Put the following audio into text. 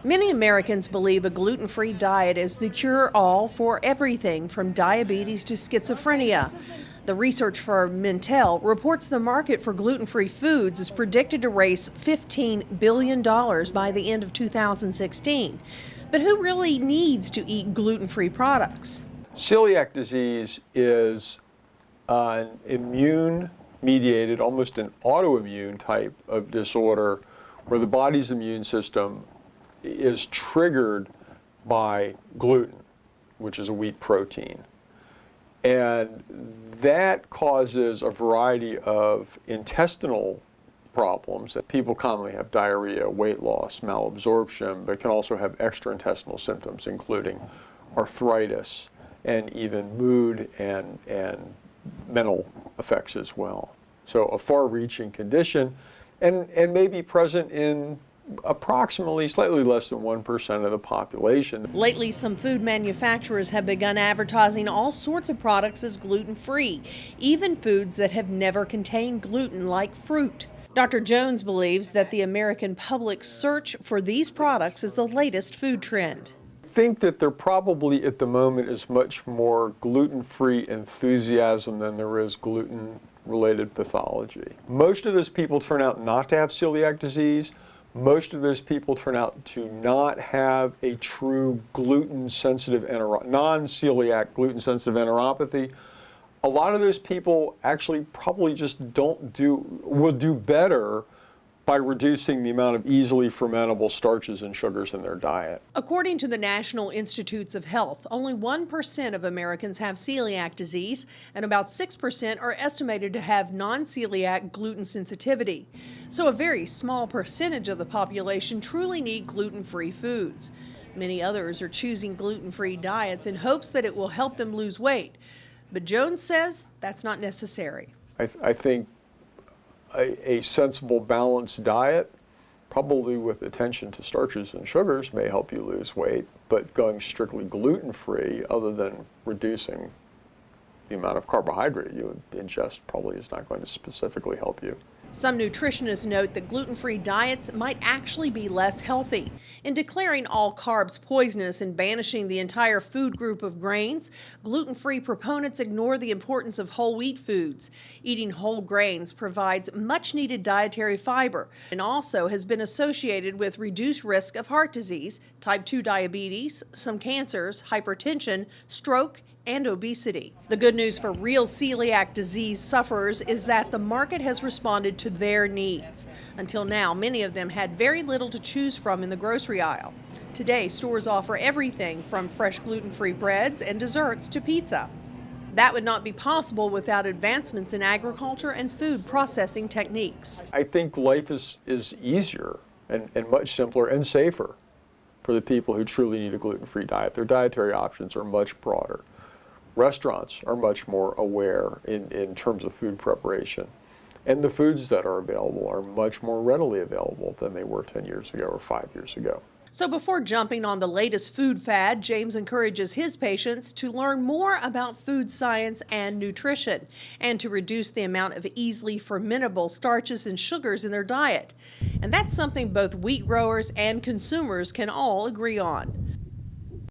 Many Americans believe a gluten-free diet is the cure-all for everything from diabetes to schizophrenia. The research firm Mintel reports the market for gluten-free foods is predicted to raise $15 billion by the end of 2016. But who really needs to eat gluten-free products? Celiac disease is an immune-mediated, almost an autoimmune type of disorder where the body's immune system is triggered by gluten, which is a wheat protein. And that causes a variety of intestinal problems. People commonly have diarrhea, weight loss, malabsorption, but can also have extraintestinal symptoms, including arthritis and even mood and mental effects as well. So a far-reaching condition and may be present in approximately slightly less than 1% of the population. Lately, some food manufacturers have begun advertising all sorts of products as gluten-free, even foods that have never contained gluten, like fruit. Dr. Jones believes that the American public's search for these products is the latest food trend. I think that there probably at the moment is much more gluten-free enthusiasm than there is gluten-related pathology. Most of those people turn out not to have celiac disease. Most of those people turn out to not have a true gluten-sensitive non-celiac gluten-sensitive enteropathy. A lot of those people actually probably just will do better by reducing the amount of easily fermentable starches and sugars in their diet. According to the National Institutes of Health, only 1% of Americans have celiac disease, and about 6% are estimated to have non-celiac gluten sensitivity. So a very small percentage of the population truly need gluten-free foods. Many others are choosing gluten-free diets in hopes that it will help them lose weight. But Jones says that's not necessary. I think a sensible, balanced diet, probably with attention to starches and sugars, may help you lose weight, but going strictly gluten-free, other than reducing the amount of carbohydrate you ingest, probably is not going to specifically help you. Some nutritionists note that gluten-free diets might actually be less healthy. In declaring all carbs poisonous and banishing the entire food group of grains, gluten-free proponents ignore the importance of whole wheat foods. Eating whole grains provides much-needed dietary fiber and also has been associated with reduced risk of heart disease, type 2 diabetes, some cancers, hypertension, stroke, and obesity. The good news for real celiac disease sufferers is that the market has responded to their needs. Until now, many of them had very little to choose from in the grocery aisle. Today, stores offer everything from fresh gluten-free breads and desserts to pizza. That would not be possible without advancements in agriculture and food processing techniques. I think life is easier and much simpler and safer for the people who truly need a gluten-free diet. Their dietary options are much broader. Restaurants are much more aware in terms of food preparation. And the foods that are available are much more readily available than they were 10 years ago or 5 years ago. So before jumping on the latest food fad, James encourages his patients to learn more about food science and nutrition, and to reduce the amount of easily fermentable starches and sugars in their diet. And that's something both wheat growers and consumers can all agree on.